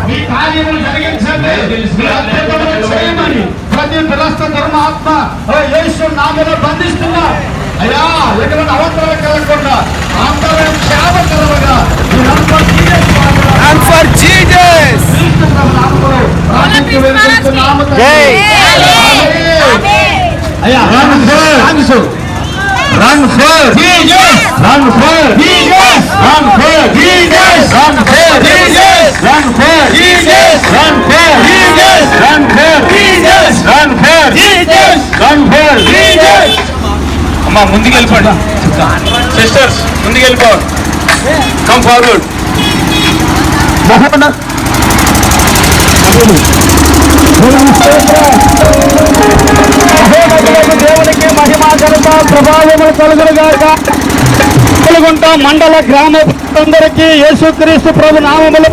మీ కార్యములు జరిగించండి, మీ అద్భుతములు చేయమని ప్రతి దురస్థ ధర్మాత్మ యేసు నామములో బంధిస్తున్నా అయ్యా. ఎటువంటి అవసరాలకు వెళ్ళకుండా అందరం క్షేమకరముగా అయ్యా. Run for Jesus! Run for Jesus! Run for Jesus! Run for Jesus! Run for Jesus! Run for Jesus! Run for Jesus! Run for Jesus! Run for Jesus! అమ్మా ముందుకు వెళ్ళిపోండి సిస్టర్స్, ముందుకు వెళ్ళిపోండి. Come forward. దేవునికి మహిమ ఘనత ప్రభావములు కలుగునుగాక. వెలుగుంట మండల గ్రామ అందరికీ యేసుక్రీస్తు ప్రభు నామములు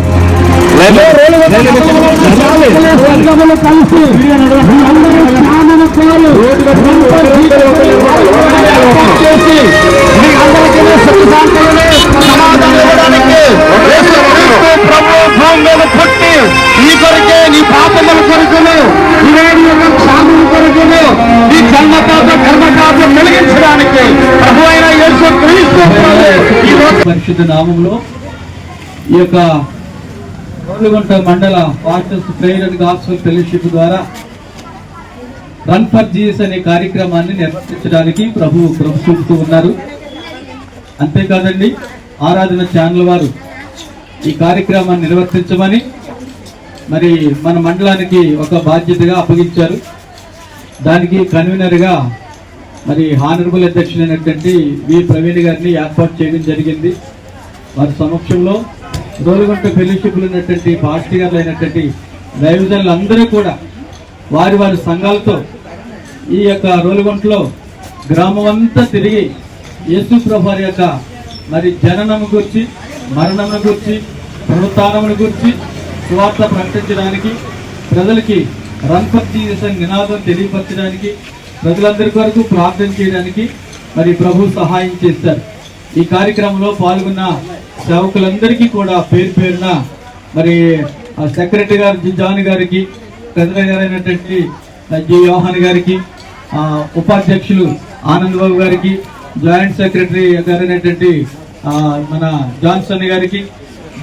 చేసి మీ అందరికీ సమాధానం ఇవ్వడానికి ప్రభు భూమి మీద పుట్టి నీ కొరకే, నీ పాపముల కొరకును, క్షామం కొరకును, నీ జన్మపాప కర్మపాపం వెలిగించడానికి ప్రభు అయిన యేసుక్రీస్తు పరిశుద్ధ నామంలో ఈ యొక్క రోలుగుంట మండల pastors prayer and gospel fellowship ద్వారా రన్ ఫర్ జీసస్ అనే కార్యక్రమాన్ని నిర్వర్తించడానికి ప్రభు చూపుతూ ఉన్నారు. అంతేకాదండి, ఆరాధన ఛానల్ వారు ఈ కార్యక్రమాన్ని నిర్వర్తించమని మరి మన మండలానికి ఒక బాధ్యతగా అప్పగించారు. దానికి కన్వీనర్గా మరి హానరబుల్ అధ్యక్షులైనటువంటి వి ప్రవీణ్ గారిని ఏర్పాటు చేయడం జరిగింది. వారి సమక్షంలో రోలుగుంట ఫెలోషిప్లో ఉన్నటువంటి పాస్టర్ గారు అయినటువంటి దైవజనులందరూ కూడా వారి వారి సంఘాలతో ఈ యొక్క రోలుగుంటలో గ్రామం అంతా తిరిగి యేసు ప్రభువారి యొక్క మరి జననము గురించి, మరణమును గురించి, పునరుత్థానమును గురించి సువార్త ప్రకటించడానికి, ప్రజలకి రన్ ఫర్ జీసస్ నినాదం తెలియపరచడానికి, ప్రజలందరి కొరకు ప్రార్థన చేయడానికి మరి ప్రభు సహాయం చేస్తారు. ఈ కార్యక్రమంలో పాల్గొన్న సేవకులందరికీ కూడా పేరు పేరున మరి సెక్రటరీ గారు జాన్ గారికి, ప్రెసిడెంట్ గారు అయినటువంటి జి యోహాన్ గారికి, ఉపాధ్యక్షులు ఆనంద్ బాబు గారికి, జాయింట్ సెక్రటరీ గారు అయినటువంటి మన జాన్సన్ గారికి,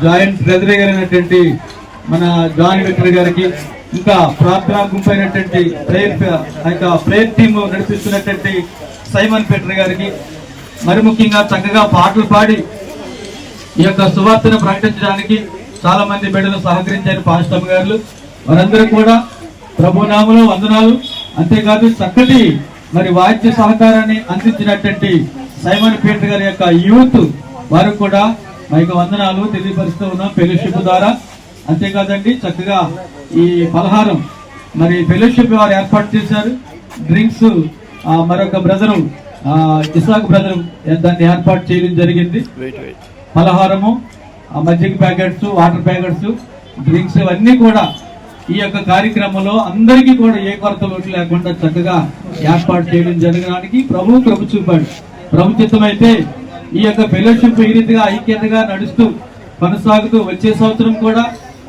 జాయింట్ ట్రెజరీ గారు అయినటువంటి మన జాన్ విక్టర్ గారికి, ఇంకా ప్రార్థనా గుంపు అయినటువంటి ప్రేయర్ టీమ్ నడిపిస్తున్నటువంటి సైమన్ పీటర్ గారికి, మరి ముఖ్యంగా చక్కగా పాటలు పాడి ఈ యొక్క సువార్తను ప్రకటించడానికి చాలా మంది బిడ్డలు సహకరించారు పాస్టర్ గారు. వారందరూ కూడా ప్రభు నామములో వందనాలు. అంతేకాదు చక్కటి మరి వాద్య సహకారాన్ని అందించినటువంటి సైమన్ పీటర్ గారి యొక్క యూత్ వారు కూడా మా యొక్క వందనాలు తెలియపరుస్తూ ఉన్నాం ఫెలోషిప్ ద్వారా. అంతేకాదండి, చక్కగా ఈ పలహారం మరి ఫెలోషిప్ వారు ఏర్పాటు చేశారు. డ్రింక్స్ మరొక బ్రదరు ఇసాక్ బ్రదర్ దాన్ని ఏర్పాటు చేయడం జరిగింది. పలహారము, మజ్జిగ ప్యాకెట్స్, వాటర్ ప్యాకెట్స్, డ్రింక్స్ ఇవన్నీ కూడా ఈ యొక్క కార్యక్రమంలో అందరికీ కూడా ఏ కొరత లోటు లేకుండా చక్కగా ఏర్పాటు చేయడం జరగడానికి ప్రభు చూపాడు. ప్రభు చిత్తమైతే ఈ యొక్క ఫెలోషిప్ ఈ రీతిగా ఐక్యతగా నడుస్తూ కొనసాగుతూ వచ్చే సంవత్సరం కూడా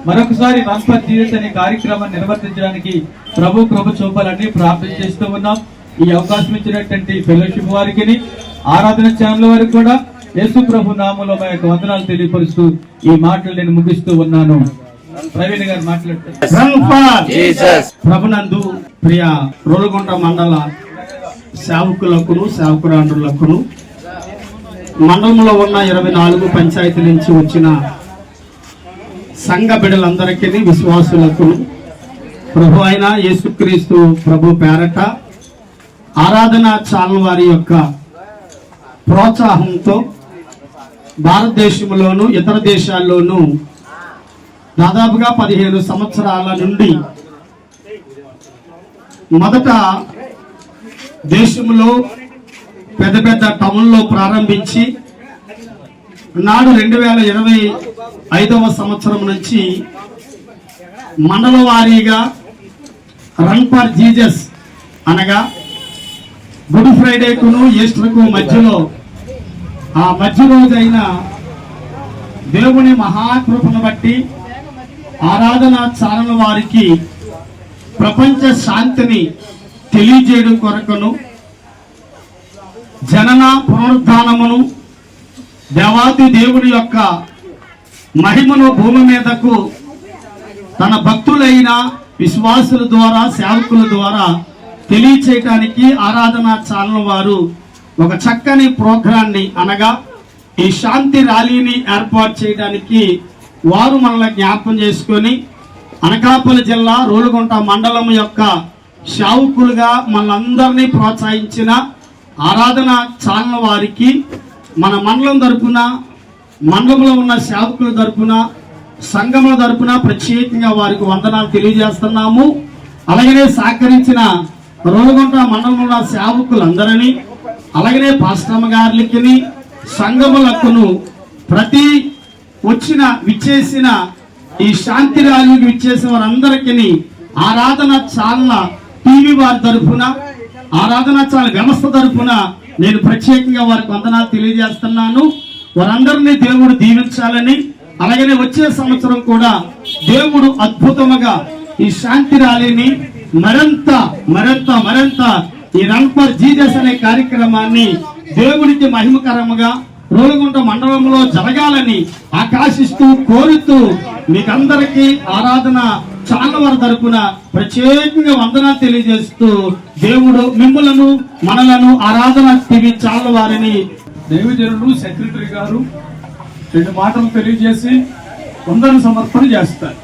మరొకసారి రన్ ఫర్ జీసస్ అనే కార్యక్రమాన్ని నిర్వర్తించడానికి ప్రభు చూపాలని ప్రార్థన చేస్తూ ఉన్నాం. ఈ అవకాశం ఇచ్చినటువంటి ఫెలోషిప్ వారికి, ఆరాధన ఛానల్ వారికి కూడా యేసు ప్రభు నామములో మా యొక్క వందనాలు తెలియపరుస్తూ ఈ మాటలు నేను ముగిస్తూ ఉన్నాను. ప్రవీణ్ గారు మాట్లాడతారు. ప్రభునందు ప్రియ రోలుగుంట మండల సేవకులకును సేవకురాండ్రులకును, మండలంలో ఉన్న 24 పంచాయతీ నుంచి వచ్చిన సంఘ బిడ్డలందరికీ, విశ్వాసులకు ప్రభు అయిన యేసుక్రీస్తు ప్రభు పేరట ఆరాధన ఛానల్ వారి యొక్క ప్రోత్సాహంతో భారతదేశంలోను ఇతర దేశాల్లోనూ దాదాపుగా 15 సంవత్సరాల నుండి మొదట దేశంలో పెద్ద పెద్ద టౌన్లో ప్రారంభించి నాడు 2025వ సంవత్సరం నుంచి మండల వారీగా రన్ ఫర్ జీసస్ అనగా గుడ్ ఫ్రైడేకును ఈస్టర్కు మధ్యలో ఆ మధ్య రోజైన దేవుని మహాకృపను బట్టి ఆరాధన చాలన వారికి ప్రపంచ శాంతిని తెలియజేయడం కొరకును, జనన పునరుద్ధానమును, దేవాది దేవుని యొక్క మహిమను భూమి మీదకు తన భక్తులైన విశ్వాసుల ద్వారా, సేవకుల ద్వారా తెలియచేయటానికి ఆరాధన ఛానల్ వారు ఒక చక్కని ప్రోగ్రాన్ని అనగా ఈ శాంతి ర్యాలీని ఏర్పాటు చేయడానికి వారు మనల్ని జ్ఞాపకం చేసుకొని అనకాపల్లి జిల్లా రోలుగుంట మండలం యొక్క సేవకులుగా మనందరినీ ప్రోత్సహించిన ఆరాధన ఛానల్ వారికి మన మండలం తరపున, మండలంలో ఉన్న సేవకుల తరపున, సంఘముల తరపున ప్రత్యేకంగా వారికి వందనాలు తెలియజేస్తున్నాము. అలాగనే సహకరించిన రోలుగుంట మండలంలో సేవకులందరినీ, అలాగనే పాస్టమ్మ గారికి, సంఘములకును, ప్రతి విచ్చేసిన ఈ శాంతి ర్యాలీకి విచ్చేసిన వారందరికీ ఆరాధన ఛానల్ టీవీ వారి తరఫున, ఆరాధన ఛానల్ వ్యవస్థ తరఫున నేను ప్రత్యేకంగా వారికి వందనాలు తెలియజేస్తున్నాను. వారందరినీ దేవుడు దీవించాలని, అలాగనే వచ్చే సంవత్సరం కూడా దేవుడు అద్భుతముగా ఈ శాంతి ర్యాలీని మరింత మరింత మరింత ఈ రన్ ఫర్ జీసస్ అనే కార్యక్రమాన్ని దేవుడికి మహిమకరముగా రోలుగుంట మండలంలో జరగాలని ఆకాశిస్తూ, కోరుతూ మీకందరికీ ఆరాధన ఛానల్ వారి తరపున ప్రత్యేకంగా వందనాలు తెలియజేస్తూ దేవుడు మిమ్మలను మనలను ఆరాధన టీవీ ఛానల్ వారిని దైవజనులు సెక్రటరీ గారు 2 మాటలు తెలియజేసి వందన సమర్పణ చేస్తారు.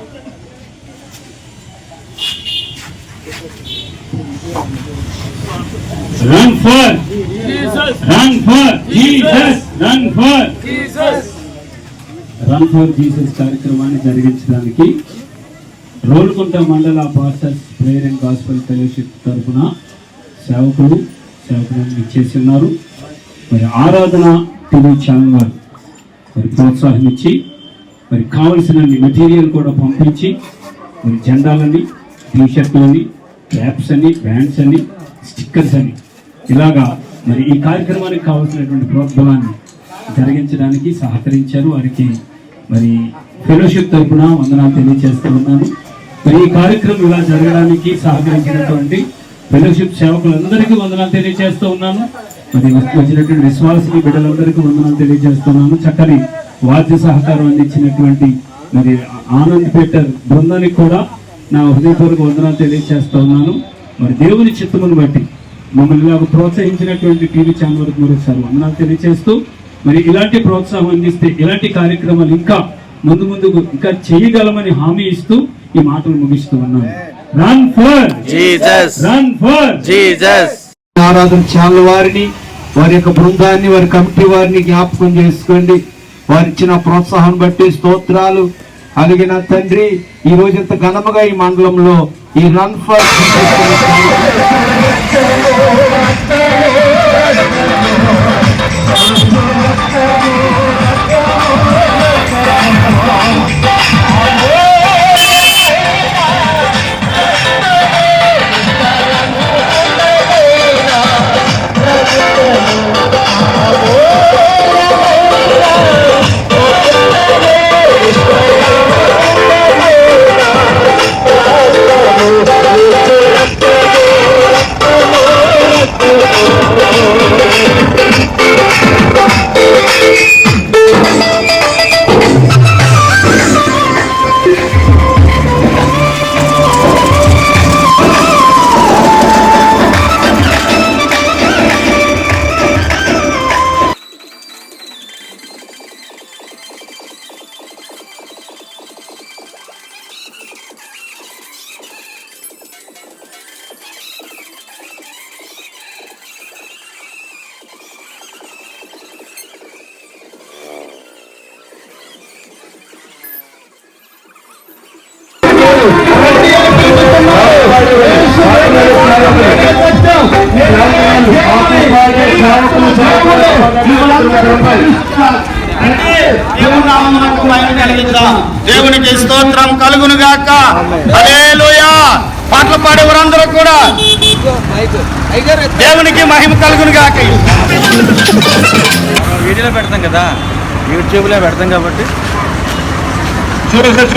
Run for Jesus, run for Jesus, run for Jesus. Run for Jesus కార్యక్రమాన్ని జరిగించడానికి రోలుగుంట మండల pastors prayer and gospel fellowship తరఫున సేవకులు ఇచ్చేసి ఉన్నారు. మరి ఆరాధన టీవీ ఛానల్ వారు మరి ప్రోత్సాహం ఇచ్చి మరి కావలసిన మెటీరియల్ కూడా పంపించి మరి జెండాలని, టీషర్ట్లని, క్యాప్స్ అని, బ్యాండ్స్ అని, స్టిక్కర్స్ అని ఇలాగా మరి ఈ కార్యక్రమానికి కావాల్సినటువంటి ప్రోత్సాహాన్ని జరిగించడానికి సహకరించారు. వారికి మరి ఫెలోషిప్ తరఫున వందనాలు తెలియజేస్తూ ఉన్నాను. మరి ఈ కార్యక్రమం ఇలా జరగడానికి సహకరించినటువంటి ఫెలోషిప్ సేవకులందరికీ వందనాలు తెలియజేస్తూ ఉన్నాను. మరి వచ్చినటువంటి విశ్వాసీ బిడ్డలందరికీ వందనాలు తెలియజేస్తున్నాను. చక్కని వాద్య సహకారం అందించినటువంటి మరి ఆనంద్ పీటర్ బృందానికి కూడా నా హృదయపూర్వక వందనాలు తెలియజేస్తూ ఉన్నాను. మరి దేవుని చిత్తమును బట్టి మమ్మల్ని ఇలాగ ప్రోత్సహించినటువంటి టీవీ ఛానల్ వరకు మరోసారి వందనాలు తెలియజేస్తూ మరి ఇలాంటి ప్రోత్సాహం అందిస్తే ఇలాంటి కార్యక్రమాలు ఇంకా ముందు ఇంకా చేయగలమని హామీ ఇస్తూ ఈ మాటలు ముగిస్తూ ఉన్నాను. Run for Jesus, run for Jesus. ఆరాధన ఛానల్ వారిని, వారి యొక్క బృందాన్ని, వారి కమిటీ వారిని జ్ఞాపకం చేసుకోండి. వారి ఇచ్చిన ప్రోత్సాహం బట్టి స్తోత్రాలు. అలిగిన తండ్రి, ఈ రోజు ఇంత ఘనముగా ఈ మండలంలో ఈ రన్ ఫర్ దేవునికి స్తోత్రం కలుగును గాక. హల్లెలూయా. పాటలు పాడేవారందరూ కూడా దేవునికి మహిమ కలుగును గాక. వీడియోలో పెడతాం కదా. యూట్యూబ్లో పెడతాం కాబట్టి చూడు ఒకసారి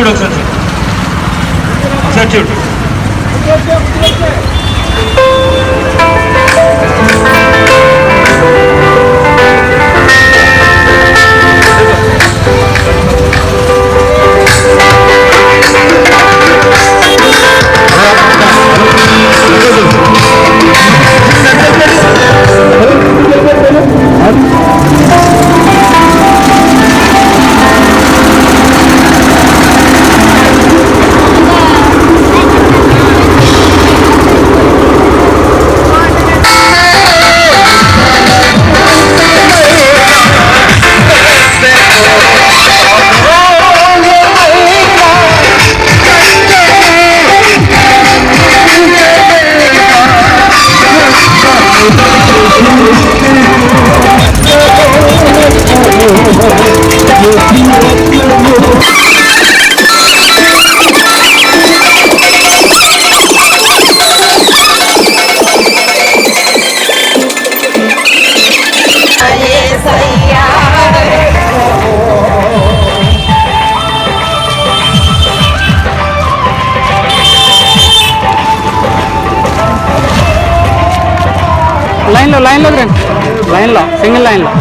చూడు. లైన్లో రండి, లైన్లో సింగిల్ లైన్లో.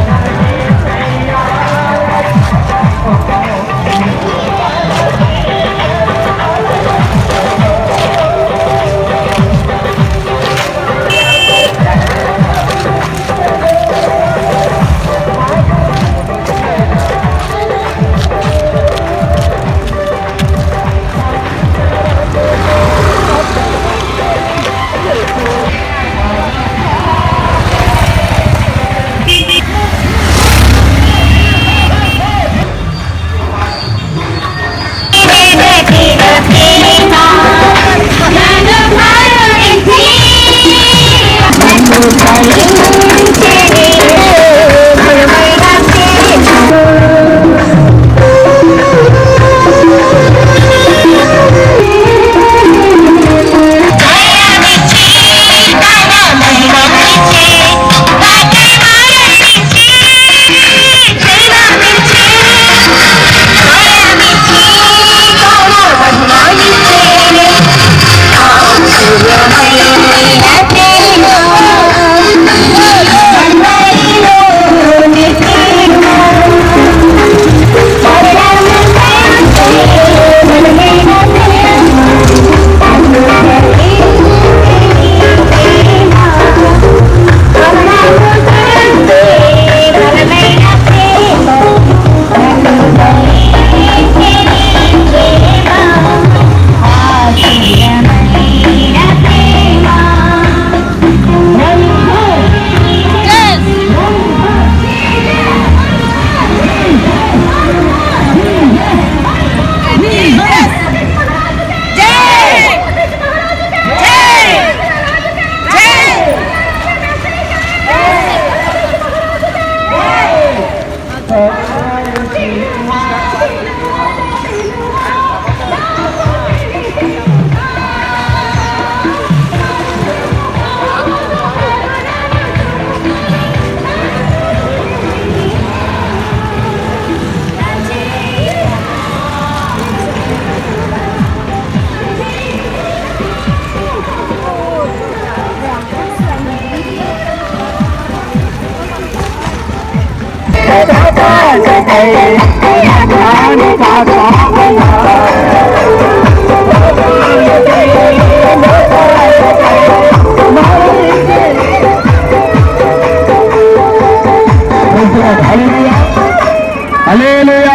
హల్లెలూయా.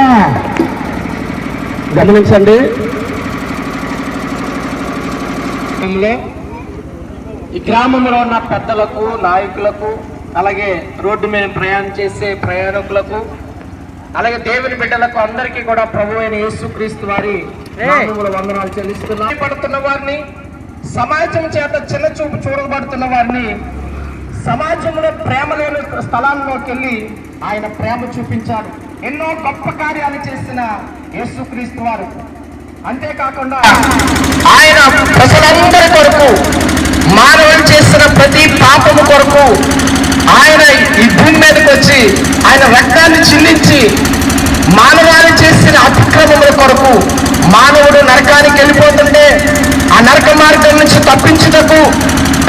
గమనించండి, ఈ గ్రామంలో ఉన్న పెద్దలకు, నాయకులకు, అలాగే రోడ్డు మీద ప్రయాణం చేసే ప్రయాణికులకు, అలాగే దేవుని బిడ్డలకు అందరికీ కూడా ప్రభు అయిన యేసుక్రీస్తు వారి నామములో వందనాలు చెల్లిస్తున్నాం. పడుతున్న వారిని, సమాజం చేత చిన్న చూపు చూడబడుతున్న వారిని, సమాజంలో ప్రేమ లేని స్థలాల్లోకి వెళ్ళి ఆయన ప్రేమ చూపించాడు. ఎన్నో గొప్ప కార్యాలు చేసిన యేసుక్రీస్తు వారు. అంతేకాకుండా ఆయన ప్రజలందరి కొరకు, మానవులు చేసిన ప్రతి పాపము కొరకు ఆయన ఈ భూమి మీదకి వచ్చి ఆయన రక్తాన్ని చిందించి మానవాళి చేసిన అతిక్రమముల కొరకు మానవుడు నరకానికి వెళ్ళిపోతుంటే ఆ నరక మార్గం నుంచి తప్పించుటకు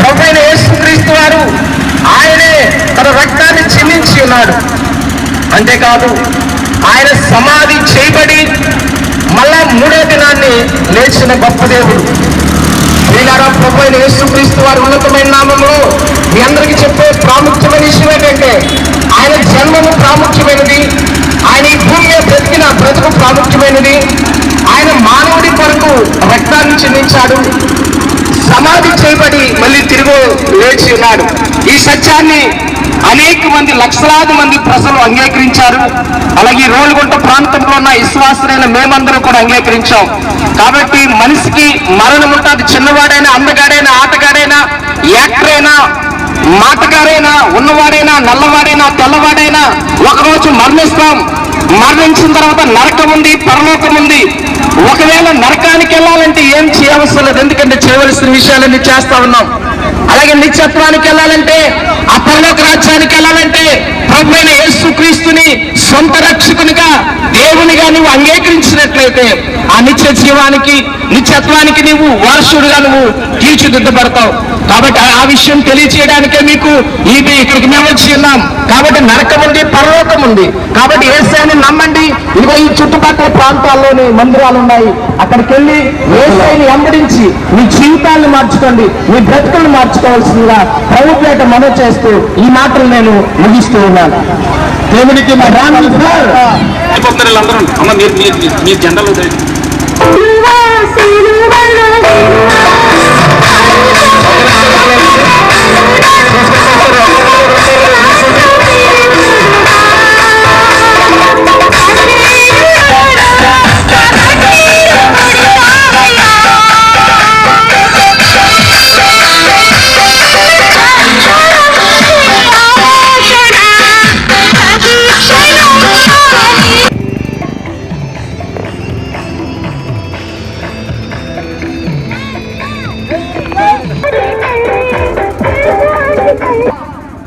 ప్రభువైన యేసుక్రీస్తు వారు ఆయనే తన రక్తాన్ని చిందించి ఉన్నాడు. అంతేకాదు ఆయన సమాధి చేయబడి మళ్ళా 3వ దినాన్ని లేచిన గొప్ప దేవుడు. వీళ్ళారా ప్రభువైన యేసుక్రీస్తు వారి ఉన్నతమైన నామంలో మీ అందరికీ చెప్పే ప్రాముఖ్యమైన విషయం ఏంటంటే ఆయన జన్మము ప్రాముఖ్యమైనది, ఆయన ఈ భూమి మీద బ్రతికిన బ్రతుకు ప్రాముఖ్యమైనది. ఆయన మానవుడి కొరకు రక్తాన్ని చెందించాడు, సమాధి చేయబడి మళ్ళీ తిరిగి లేచి ఉన్నాడు. ఈ సత్యాన్ని అనేక మంది లక్షలాది మంది ప్రజలు అంగీకరించారు. అలాగే రోలుగుంట ప్రాంతంలో ఉన్న విశ్వాసులైన మేమందరం కూడా అంగీకరించాం. కాబట్టి మనిషికి మరణం ఉంటుంది. చిన్నవాడైనా, అందగాడైనా, ఆటగాడైనా, యాక్టర్ అయినా, మాటగారైనా, ఉన్నవాడైనా, నల్లవాడైనా, తెల్లవాడైనా ఒకరోజు మరణిస్తాం. మరణించిన తర్వాత నరకం ఉంది, పరలోకం ఉంది. ఒకవేళ నరకానికి వెళ్ళాలంటే ఏం చేయవలసిన లేదు, ఎందుకంటే చేయవలసిన విషయాలన్నీ చేస్తా ఉన్నాం. అలాగే నిత్యత్వానికి వెళ్ళాలంటే, ఆ పరలోక రాజ్యానికి వెళ్ళాలంటే ప్రభువైన యేసుక్రీస్తుని సొంత రక్షకునిగా దేవునిగా నువ్వు అంగీకరించినట్లయితే ఆ నిత్య జీవానికి, నిత్యత్వానికి నువ్వు వారసుడుగా నువ్వు తీర్చిదిద్దబడతావు. కాబట్టి ఆ విషయం తెలియచేయడానికే మీకు ఇక్కడికి మేము వచ్చి ఉన్నాం. కాబట్టి నరకం ఉంది, పరలోకం ఉంది. కాబట్టి యేసయ్యని నమ్మండి. ఇదిగో ఈ చుట్టుపక్కల ప్రాంతాల్లోని మందిరాలు ఉన్నాయి. అక్కడికి వెళ్ళి యేసయ్యని వెంబడించి మీ జీవితాన్ని మార్చుకోండి, మీ బ్రతుకులను మార్చుకోవాల్సిందిగా ప్రభుపేట మనవి చేస్తూ ఈ మాటలు నేను ముగిస్తూ ఉన్నాను. దేవునికి మా రాను సార్ అందరూ అమ్మ మీరు జెండాలు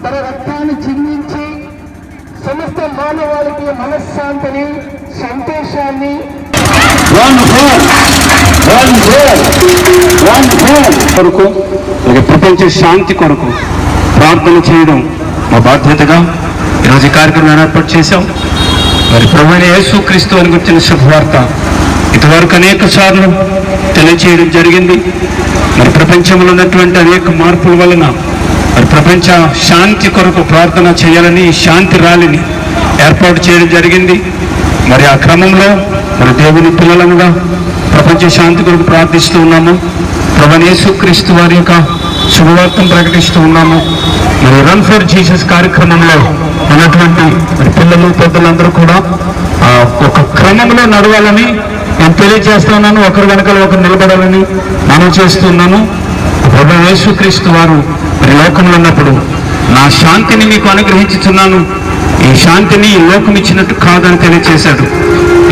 తన రక్తాన్ని చిందించి సమస్త మానవాళికి మనశ్శాంతిని, సంతోషాన్ని కొరకు, ప్రపంచ శాంతి కొరకు ప్రార్థన చేయడం మా బాధ్యతగా ఈరోజు ఈ కార్యక్రమం ఏర్పాటు చేశాం. మరి ప్రభువైన యేసుక్రీస్తు అని గుర్తిన శుభవార్త ఇంతవరకు అనేక సార్లు తెలియచేయడం జరిగింది. మరి ప్రపంచంలో ఉన్నటువంటి అనేక మార్పుల వలన మరి ప్రపంచ శాంతి కొరకు ప్రార్థన చేయాలని శాంతి ర్యాలీని ఏర్పాటు చేయడం జరిగింది. మరి ఆ క్రమంలో మరి దేవుని పిల్లలంగా ప్రపంచ శాంతి కొరకు ప్రార్థిస్తూ ఉన్నాము. ప్రభువైన యేసుక్రీస్తు వారి యొక్క శుభవార్తను ప్రకటిస్తూ ఉన్నాము. మరి రన్ ఫర్ జీసస్ కార్యక్రమంలో ఉన్నటువంటి మరి పిల్లలు, పెద్దలందరూ కూడా ఒక క్రమంలో నడవాలని నేను తెలియజేస్తా ఉన్నాను. ఒకరు వెనకాల ఒకరు నిలబడాలని మనం చేస్తున్నాను. ప్రభువైన యేసుక్రీస్తు వారు మరి లోకంలో ఉన్నప్పుడు నా శాంతిని మీకు అనుగ్రహించుతున్నాను, ఈ శాంతిని ఈ లోకం ఇచ్చినట్టు కాదని తెలియజేశాడు.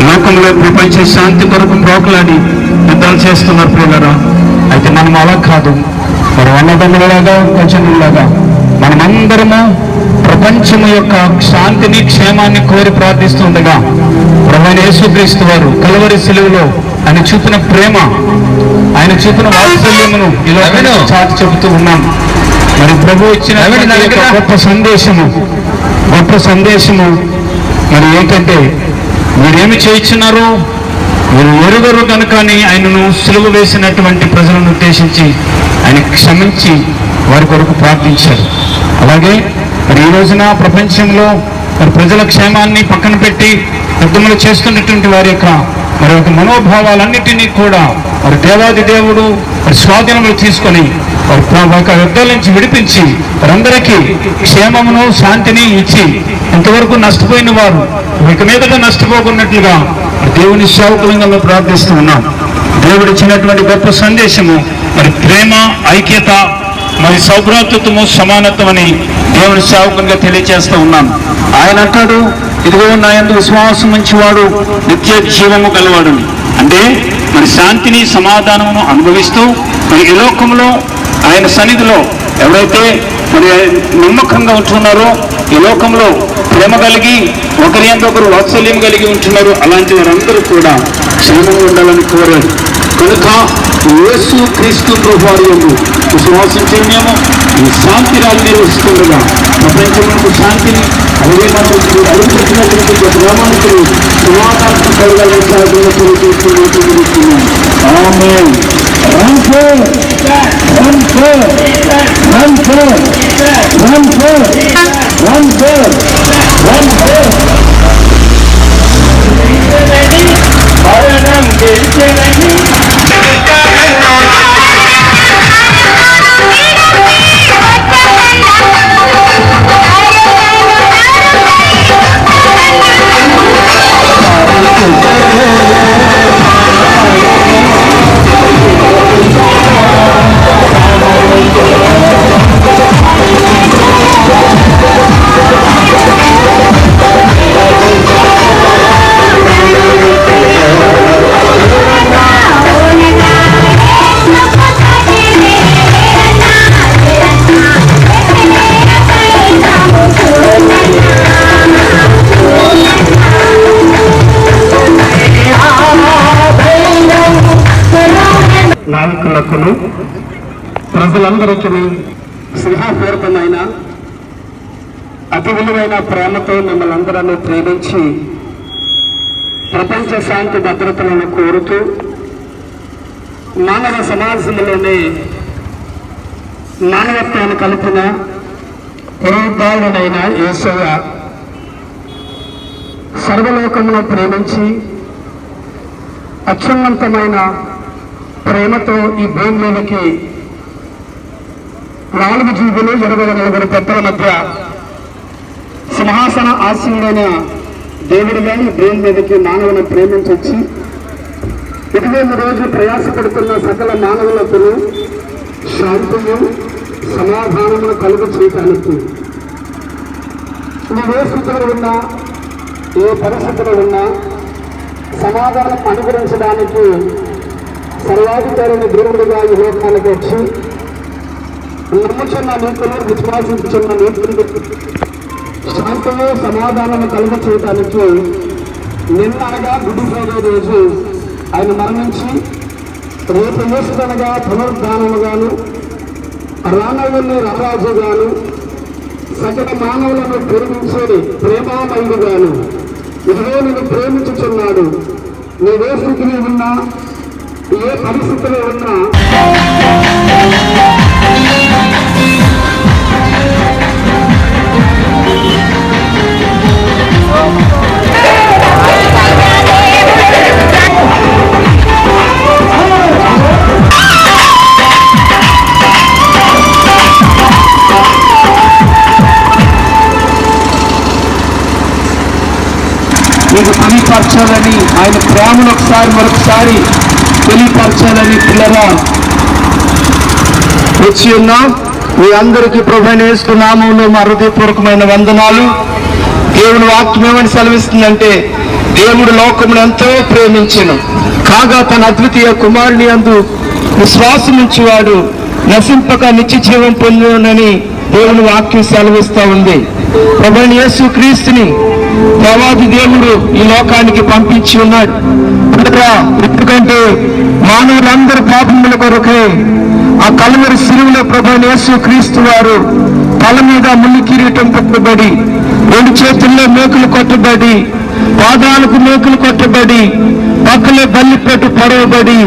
లోకంలో ప్రపంచ శాంతి కొరకు ప్రోకలాడి యుద్ధాలు చేస్తున్నారు ప్రియులారా. అయితే మనం అలా కాదు. మరి అన్నదమ్ములలాగా, గజనులాగా మనమందరము ప్రపంచము యొక్క శాంతిని, క్షేమాన్ని కోరి ప్రార్థిస్తుండగా ప్రభువైన యేసుక్రీస్తు వారు కల్వరి సిలువలో ఆయన చూపిన ప్రేమ, ఆయన చూపిన వాత్సల్యమును ఇలా చాటి చెబుతూ ఉన్నాం. మరి ప్రభు ఇచ్చిన గొప్ప సందేశము మరి ఏంటంటే, మీరేమి చేయించున్నారో మీరు ఎరుగరు కనుక అని ఆయనను సిలువ వేసినటువంటి ప్రజలను ఉద్దేశించి ఆయన క్షమించి వారి కొరకు ప్రార్థించారు. అలాగే మరి ఈ రోజున ప్రపంచంలో మరి ప్రజల క్షేమాన్ని పక్కన పెట్టి యుద్ధములు చేస్తున్నటువంటి వారి యొక్క మరి ఒక మనోభావాలన్నిటినీ కూడా మరి దేవాది దేవుడు మరి స్వాధీనములు తీసుకొని ఒక యుద్ధాల నుంచి విడిపించి వారందరికీ క్షేమమును, శాంతిని ఇచ్చి ఇంతవరకు నష్టపోయిన వారు ఇక మీదట నష్టపోకున్నట్లుగా దేవుని సేవకులంగా ప్రార్థిస్తూ ఉన్నాం. దేవుడు ఇచ్చినటువంటి గొప్ప సందేశము మరి ప్రేమ, ఐక్యత, మరి సౌభ్రాతృత్వము, సమానత్వం అని దేవుని సేవకునిగా తెలియజేస్తూ ఉన్నాం. ఆయన అంటాడు, ఇదిగో నా యందు విశ్వాసం ఉంచేవాడు నిత్య జీవము గలవాడు. అంటే మరి శాంతిని, సమాధానమును అనుభవిస్తూ మరి ఈ లోకంలో ఆయన సన్నిధిలో ఎవరైతే మరి నమ్మకంగా ఉంటున్నారో, ఈ లోకంలో ప్రేమ కలిగి ఒకరి యందు ఒకరు వాత్సల్యం కలిగి ఉంటున్నారు, అలాంటి వారందరూ కూడా క్షేమంగా ఉండాలని కోరారు. కనుక యేసు క్రీస్తు ప్రభువారి యందు విశ్వాసం చేయమేమో ఈ శాంతి రాజు నిర్వహిస్తుండగా ప్రపంచంలో శాంతిని అలాగే మనం అడుగుతున్నటువంటి గ్రామానికి సమాధానం కలగాలని నాయకులకును ప్రజలందరికీ స్నేహపూర్వకమైన అతి విలువైన ప్రేమతో మిమ్మల్ని అందరూ ప్రేమించి ప్రపంచ శాంతి భద్రతలను కోరుతూ మానవ సమాజంలోనే మానవత్వాన్ని కలిపిన పురోద్ధారుడైన యేసయ్య సర్వలోకమును ప్రేమించి అత్యున్నతమైన ప్రేమతో ఈ భూమి మీదకి 4 జీవులు 24 పెద్దల మధ్య సింహాసన ఆసీనుడైన దేవుడిగా ఈ భూమి మీదకి మానవులను ప్రేమించొచ్చి 21 రోజు ప్రయాసపడుతున్న సకల మానవులకు శాంతియు సమాధానమును కలుగు చేయటానికి నువ్వు ఏ స్థితిలో ఉన్నా, ఏ పరిస్థితిలో ఉన్నా సమాధానం అనుగ్రహించడానికి సర్వాధికారిని దేవుడుగా ఈ లోకానికి వచ్చి నమ్ముచున్న నీకులు, విశ్వాసించుచున్న నీకులు శాంతము సమాధానం కలుగ చేయడానికి నిన్ననగా గుడి ఫ్రైడే రోజు ఆయన మరణించి రేపు యేసుదనగా పునరుద్ధానముగాను రానవల్లి రారాజుగాను సకల మానవులను ప్రేమించేది ప్రేమామయుడుగాను ఇదిగో నేను ప్రేమించుచున్నాడు. నీవే స్థితిలో ఉన్నా, ఏ పరిస్థితిలో ఉన్నా మీకు తెలియపరచాలని, ఆయన ప్రేమను మరొకసారి తెలియపరచాలని పిల్లరా వచ్చి ఉన్నాం. మీ అందరికీ ప్రభువైన యేసు నామములో మా హృదయపూర్వకమైన వందనాలు. దేవుని వాక్యం ఏమని సెలవిస్తుందంటే, దేవుడు లోకమును ఎంతో ప్రేమించెను కాగా తన అద్వితీయ కుమారుని యందు విశ్వాసముంచువాడు నశింపక నిత్య జీవం పొందునని దేవుని వాక్యం సెలవిస్తూ ఉంది. ప్రభువైన యేసు క్రీస్తుని దేవాది దేవుడు ఈ లోకానికి పంపించి ఉన్నాడు. ఎందుకంటే మానవులందరూ పాపముల కొరకే ఆ కలువరి శిలువలో ప్రభువైన యేసు క్రీస్తు వారు తల మీద ముళ్ళు కిరీటం పెట్టబడి, 2 చేతుల్లో మేకులు కొట్టబడి, పాదాలకు మేకులు కొట్టబడి, పక్కలే బల్లిపెట్టు పొడవబడి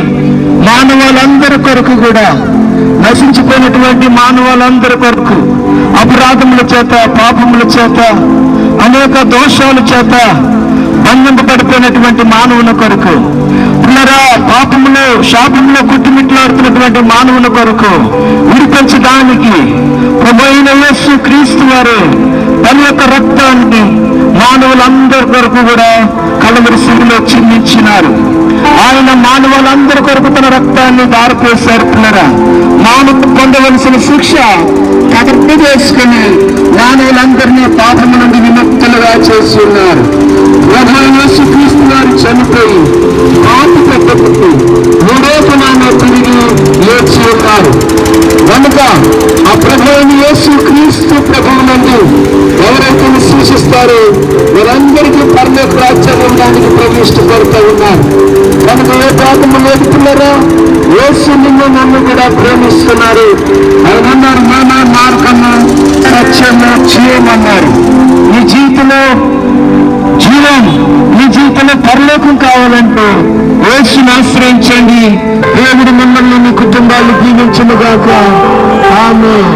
మానవులందరి కొరకు కూడా, నశించిపోయినటువంటి మానవులందరి కొరకు అపరాధముల చేత, పాపముల చేత, అనేక దోషాల చేత బంధింపబడిపోయినటువంటి మానవుల కొరకు, పిల్లరా పాపములో శాపములో కుట్టుమిట్లాడుతున్నటువంటి మానవుల కొరకు విడిపించడానికి ప్రభువైన యేసు క్రీస్తు వారు తన యొక్క రక్తాన్ని మానవులందరి కొరకు కూడా కలువరి శిలువలో చిందించినారు. ఆయన మానవులందరి కొరకు తన రక్తాన్ని దారిపోసారు. పిల్లరా మానవులు పొందవలసిన శిక్ష కరెక్ట్ చేసుకుని మానవులందరినీ పాపము నుండి విముక్తులుగా చేసి ఉన్నారు. ప్రభువైన యేసు క్రీస్తు వారు చనిపోయి పాపి పెట్టబట్టి 3వ దినాన తిరిగి లేచి ఉన్నారు. కనుక ఆ ప్రభువైన యేసు క్రీస్తు ప్రభువునందు ఎవరైతే విశ్వసిస్తారో వారందరికీ పరలోక రాజ్యం ఉండడానికి ప్రభు ఇష్టపడుతూ ఉన్నారు. కనుక ఏ పాపము లేదు పిల్లరా, యేసు నిన్ను నన్ను కూడా ప్రేమిస్తున్నారు. ఆయన అన్నారు, నానా మార్గము సత్యము జీవమన్నారు. ఈ జీవితంలో జీవం, మీ జీవితంలో పరలోకం కావాలంటే యేసును ఆశ్రయించండి. దేవుడు మిమ్మల్ని మీ కుటుంబాలు దీవించును గాక. ఆమేన్.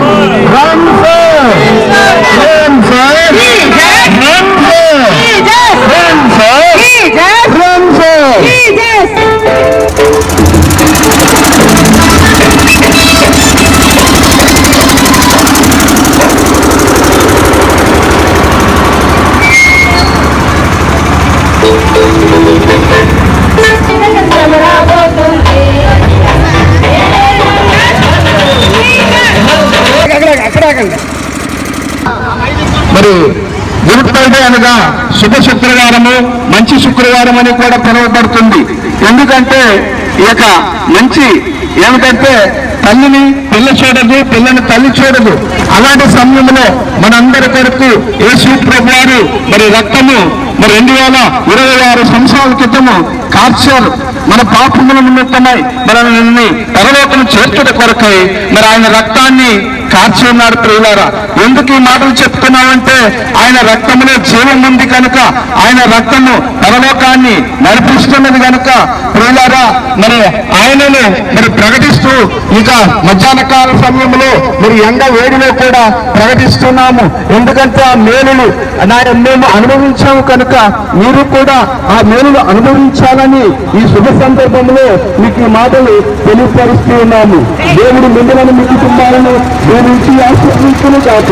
Run for run for run for run for run for మరి గుడ్ ఫ్రైడే అనగా శుభ శుక్రవారము, మంచి శుక్రవారం అని కూడా పిలువబడుతుంది. ఎందుకంటే ఈ యొక్క మంచి ఏమిటంటే తల్లిని పిల్ల చూడదు, పిల్లని తల్లి చూడదు. అలాంటి సమయంలో మనందరి కొరకు యేసు ప్రభు వారు మరి రక్తము మరి 2026 సంవత్సరాల క్రితము కార్చారు. మన పాపముల నిమిత్తమై మనల్ని పరలోకము చేర్చుట కొరకై మరి ఆయన రక్తాన్ని కార్చి ఉన్నారు. ప్రియులారా, ఎందుకు ఈ మాటలు చెప్తున్నామంటే ఆయన రక్తములో జీవం ఉంది కనుక, ఆయన రక్తము పరలోకాన్ని నడిపిస్తున్నది కనుక ప్రియులారా, మరి ఆయనను మరి ప్రకటిస్తూ ఇక మధ్యాహ్న కాల సమయంలో మరి ఎండ వేడిలో కూడా ప్రకటిస్తున్నాము. ఎందుకంటే ఆ మేలులు మేము అనుభవించాము కనుక మీరు కూడా ఆ మేలులు అనుభవించాలని ఈ శుభ సందర్భంలో మీకు ఈ మాటలు తెలియపరుస్తూ ఉన్నాము. దేవుడు మిమ్మల్ని మీ కుటుంబాలను దీవించి ఆశీర్వదించును గాక.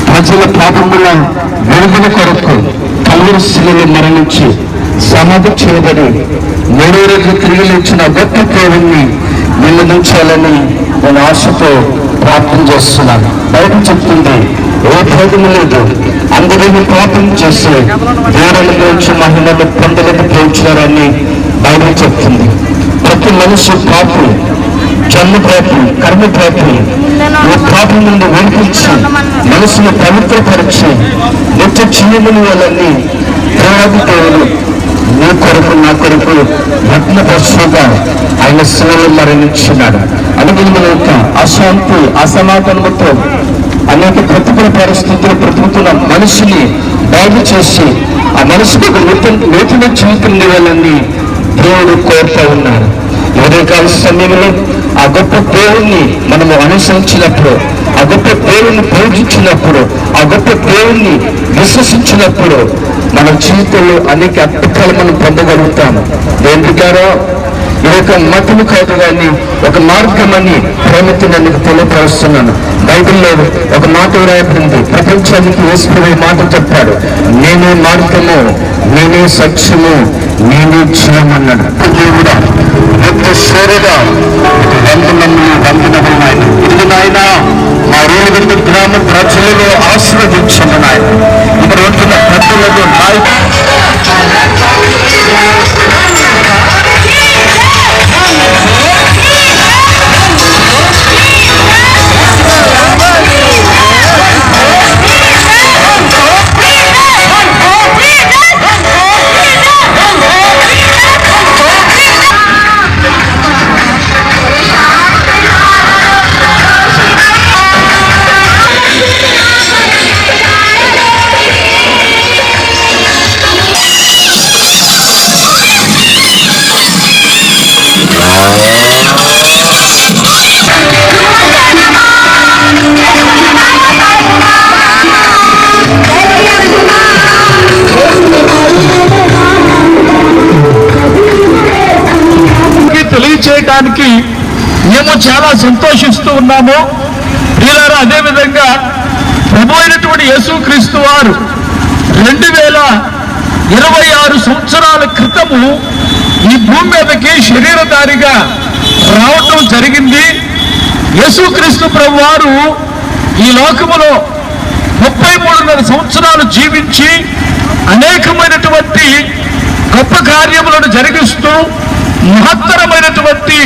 ప్రజల పాపముల విడుదల కొరకు కల్వరి శిలువలో మరణించి సమాధి చేయబడి 3వ రోజు తిరిగి లేచిన గొప్ప దేవుణ్ణి నిలదించాలని నేను ఆశతో ప్రార్థన చేస్తున్నాను. బయట చెప్తుంది, ఏ భేదము లేదు, అందరినీ పాపం చేసి దేవుని గురించి మహిళలు పొందలేకపోతున్నారని బైబిల్ చెప్తుంది. ప్రతి మనిషి పాపం, జన్మ పాపం, కర్మ పాపం. ఈ పాపం నుండి విడిపించి మనసును పవిత్రపరిచి నిత్య జీవముని వాళ్ళని దేవాది దేవుడు నీ కొరకు నా కొరకు యజ్ఞపశువుగా ఆయన శిలువలో మరణించినాడు. అనుగుణ యొక్క అశాంతి, అసమాధానంతో అనేక ప్రతికూల పరిస్థితులు బ్రతుకుతున్న మనిషిని బాగు చేసి ఆ మనిషికి ఒక నూతన జీవితం ఇవ్వాలని దేవుడు కోరుతూ ఉన్నారు. ఉదయకాల సమయంలో ఆ గొప్ప దేవుణ్ణి మనము అనుసరించినప్పుడు, ఆ గొప్ప దేవుణ్ణి పూజించినప్పుడు, ఆ గొప్ప దేవుణ్ణి విశ్వసించినప్పుడు మన జీవితంలో అనేక అద్భుతాలు మనం పొందగలుగుతాము. ఎందుకారో ఇది ఒక మతము కాదు కానీ ఒక మార్గం అని ప్రేమతో నేను తెలియపరుస్తున్నాను. బైబిల్లో ఒక మాట రాయబడింది, ప్రపంచానికి యేసు మాట చెప్పాడు, నేనే మార్గము, నేనే సత్యము, నేనే జీవమన్నాడు. దేవుడా సూర్యుడా వందనములు నాయన. ఇది నాయన మా రేణుగుంట గ్రామ ప్రజలను ఆశీర్వదించండి నాయన. ఇక్కడ ఉంటున్న ప్రజలను చేయడానికి మేము చాలా సంతోషిస్తూ ఉన్నాము. ప్రియులారా, అదేవిధంగా ప్రభు అయినటువంటి యేసుక్రీస్తు వారు 2026 సంవత్సరాల క్రితము ఈ భూమి మీదకి శరీరధారిగా రావటం జరిగింది. యేసుక్రీస్తు ప్రభు వారు ఈ లోకములో 33.5 సంవత్సరాలు జీవించి అనేకమైనటువంటి గొప్ప కార్యములను జరిగిస్తూ మహత్తరమైనటువంటి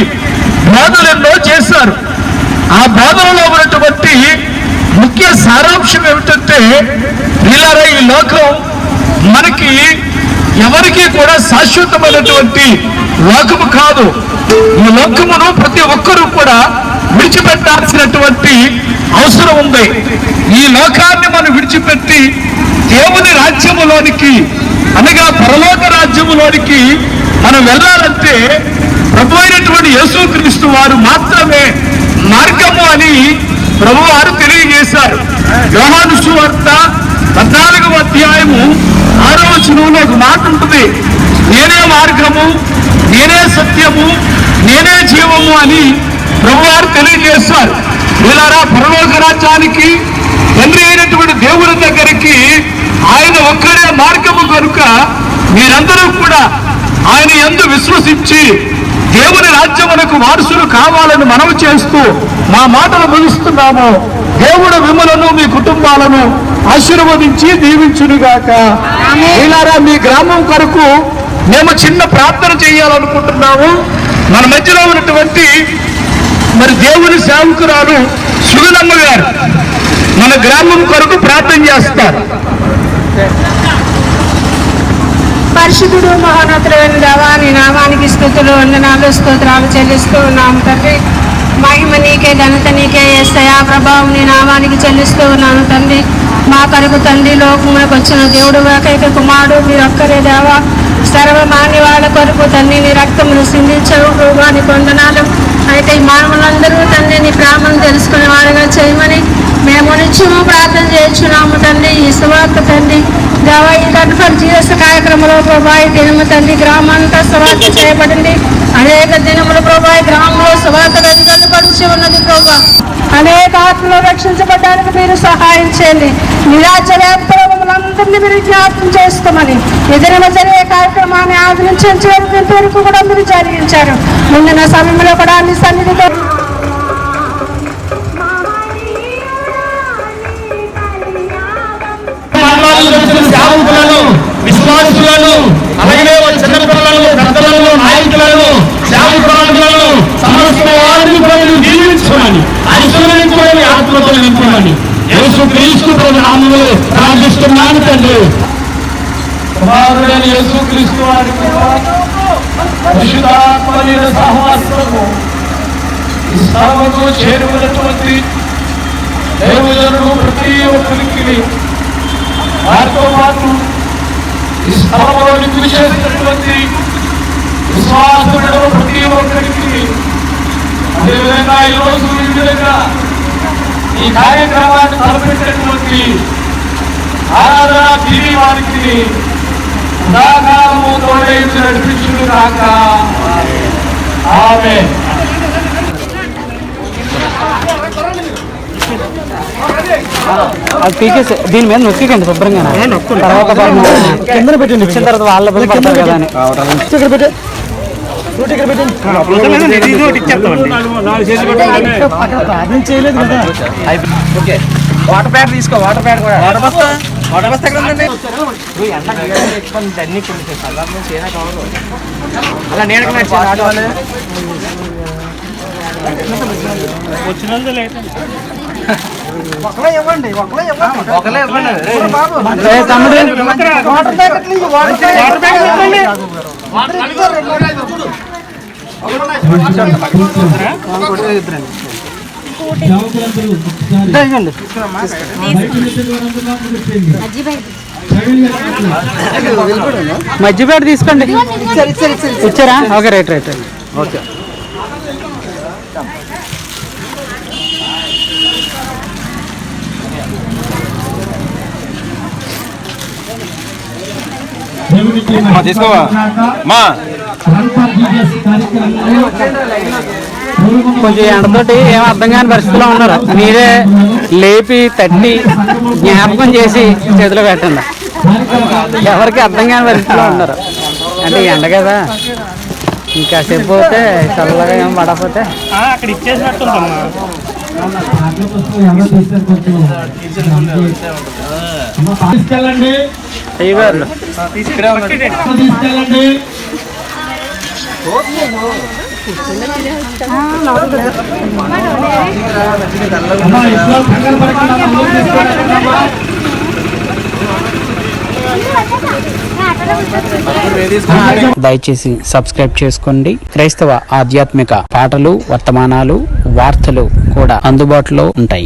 బోధలు ఎన్నో చేశారు. ఆ బోధనలో ఉన్నటువంటి ముఖ్య సారాంశం ఏమిటంటే, ప్రియులారా, ఈ లోకం మనకి ఎవరికి కూడా శాశ్వతమైనటువంటి లోకము కాదు. ఈ లోకమును ప్రతి ఒక్కరూ కూడా విడిచిపెట్టాల్సినటువంటి అవసరం ఉంది. ఈ లోకాన్ని మనం విడిచిపెట్టి దేవుని రాజ్యములోనికి, అనగా పరలోక రాజ్యములోనికి మనం వెళ్ళాలంటే ప్రభు అయినటువంటి యేసుక్రీస్తు వారు మాత్రమే మార్గము అని ప్రభు వారు తెలియజేశారు. యోహాను సువార్త 14వ అధ్యాయము 6వ వచనంలో ఒక మాట ఉంటుంది, నేనే మార్గము, నేనే సత్యము, నేనే జీవము అని ప్రభు వారు తెలియజేశారు. వీళ్ళారా, పరలోక రాజ్యానికి తండ్రి అయినటువంటి దేవుని దగ్గరికి ఆయన ఒక్కడే మార్గము కనుక మీరందరూ కూడా ఆయన యందు విశ్వసించి దేవుని రాజ్యమునకు వారసులు కావాలని మనవి చేస్తూ మా మాటలు ముగిస్తున్నాము. దేవుడు మిమ్మలను, మీ కుటుంబాలను ఆశీర్వదించి దీవించునుగాక. వీళ్ళారా, మీ గ్రామం కొరకు మేము చిన్న ప్రార్థన చేయాలనుకుంటున్నాము. మన మధ్యలో ఉన్నటువంటి దేవుని సేవకురాలు సుగనమ్మ గారు మన గ్రామం కొరకు ప్రార్థన చేస్తారు. పరిశుద్ధుడు మహోన్నతుడైన దేవా, నీ నామానికి స్తుతులు, వందనాలు, స్తోత్రాలు చెల్లిస్తూ ఉన్నాము తండ్రి. మహిమ నీకే, ఘనత నీకే యేసయ్యా. ప్రభావం నీ నామానికి చెల్లిస్తూ ఉన్నాను తండ్రి. మా కొరకు తండ్రి లోకములకు వచ్చిన దేవుడు, ఏకైక కుమారుడు మీరు ఒక్కరే దేవా. సర్వమాన్య వాళ్ళ కొరకు తండ్రి నీ రక్తమును సిందించవు ప్రభా, నీ వందనాలు. అయితే ఈ మానవులందరూ తండ్రి నీ ప్రేమను తెలుసుకునే వారుగా చేయమని మేము నిత్యము ప్రార్థన చేయించున్నాము తండ్రి. ఈ సువార్త తండ్రి దేవా, ఈ కన్ఫర్ జీఎస్ కార్యక్రమంలో ప్రభా ఈ దినము తండ్రి గ్రామాంతా సువార్త చేయబడింది. అనేక దినములు ప్రభా ఈ గ్రామంలో సువార్త గదిగొలిపరిచి ఉన్నది ప్రభా. అనేక ఆత్మలు రక్షించబడ్డానికి మీరు సహాయం చేయండి. నిరాశ వ్యాపారులందరినీ మీరు జ్ఞాపకం చేసుకోమని ఎదురైన జరిగే కార్యక్రమాన్ని ఆది నుంచి వరకు కూడా మీరు జరిగించారు. ముందున్న సమయంలో కూడా అన్ని సన్నిధితో విశ్వాసులను, అలాగే చిన్నపిల్లలను, పెద్దలను, నాయకులను, సేవకులను, సమస్త వారిని దీవించమని, ఆశీర్వదించమని, ఆత్మతో నింపమని యేసుక్రీస్తు నామములో ప్రార్థిస్తున్నాను తండ్రి. కుమారుడైన యేసుక్రీస్తు వారి పరిశుద్ధాత్మ సహవాసము ఈ స్థలముకు చేరుకున్నటువంటి దేవుజనుడు ప్రతి ఒక్కరికి వారితో పాటు ఈ స్థలంలో నిధులు చేసినటువంటి విశ్వాసుడు ప్రతి ఒక్కరికి, అదేవిధంగా ఈరోజు ఈ విధంగా ఈ కార్యక్రమాన్ని తలపెట్టినటువంటి ఆరాధన టీవీ వారికి సదాకాలము తోడై నడిపించును కాక. ఆమేన్. అది పీకేసి దీని మీద నొక్కికండి శుభ్రంగా. తర్వాత కింద పెట్టండి, ఇచ్చిన తర్వాత వాళ్ళ పని పడతారు కదా అని. చేయలేదు కదా. వాటర్ ప్యాడ్ తీసుకో, వాటర్ ప్యాడ్ కూడా. వాటర్ బస్తా ఎక్కడ ఉందండి? అలా నేను ఒకలే ఇవ్వండి. తమ్ముడు వాటర్ ప్యాకెట్లు మధ్యపేట తీసుకోండి. ఇచ్చారా? Okay, right. ఓకే. తీసుకోవా మా రన్ ఫర్ జీసస్ కార్యక్రమంలో కొంచెం ఎండతోటి ఏం అర్థం కాని పరిస్థితిలో ఉన్నారు. మీరే లేపి తట్టి జ్ఞాపకం చేసి చేతిలో పెట్టండి. ఎవరికి అర్థం కాని పరిస్థితిలో ఉన్నారు. అంటే ఎండ కదా, ఇంకా సేపు పోతే చల్లగా ఏం పడకపోతే అక్కడ ఇచ్చేసినట్టుందమ్మా. తీసుకెళ్ళండి, అయ్యగారు తీసుకెళ్ళండి. అమ్మా, ఇంట్లో కంగారు పడకుండా అందరూ తీసుకెళ్ళండి. దయచేసి సబ్స్క్రైబ్ చేసుకోండి. క్రైస్తవ ఆధ్యాత్మిక పాటలు, వర్తమానాలు, వార్తలు కూడా అందుబాటులో ఉంటాయి.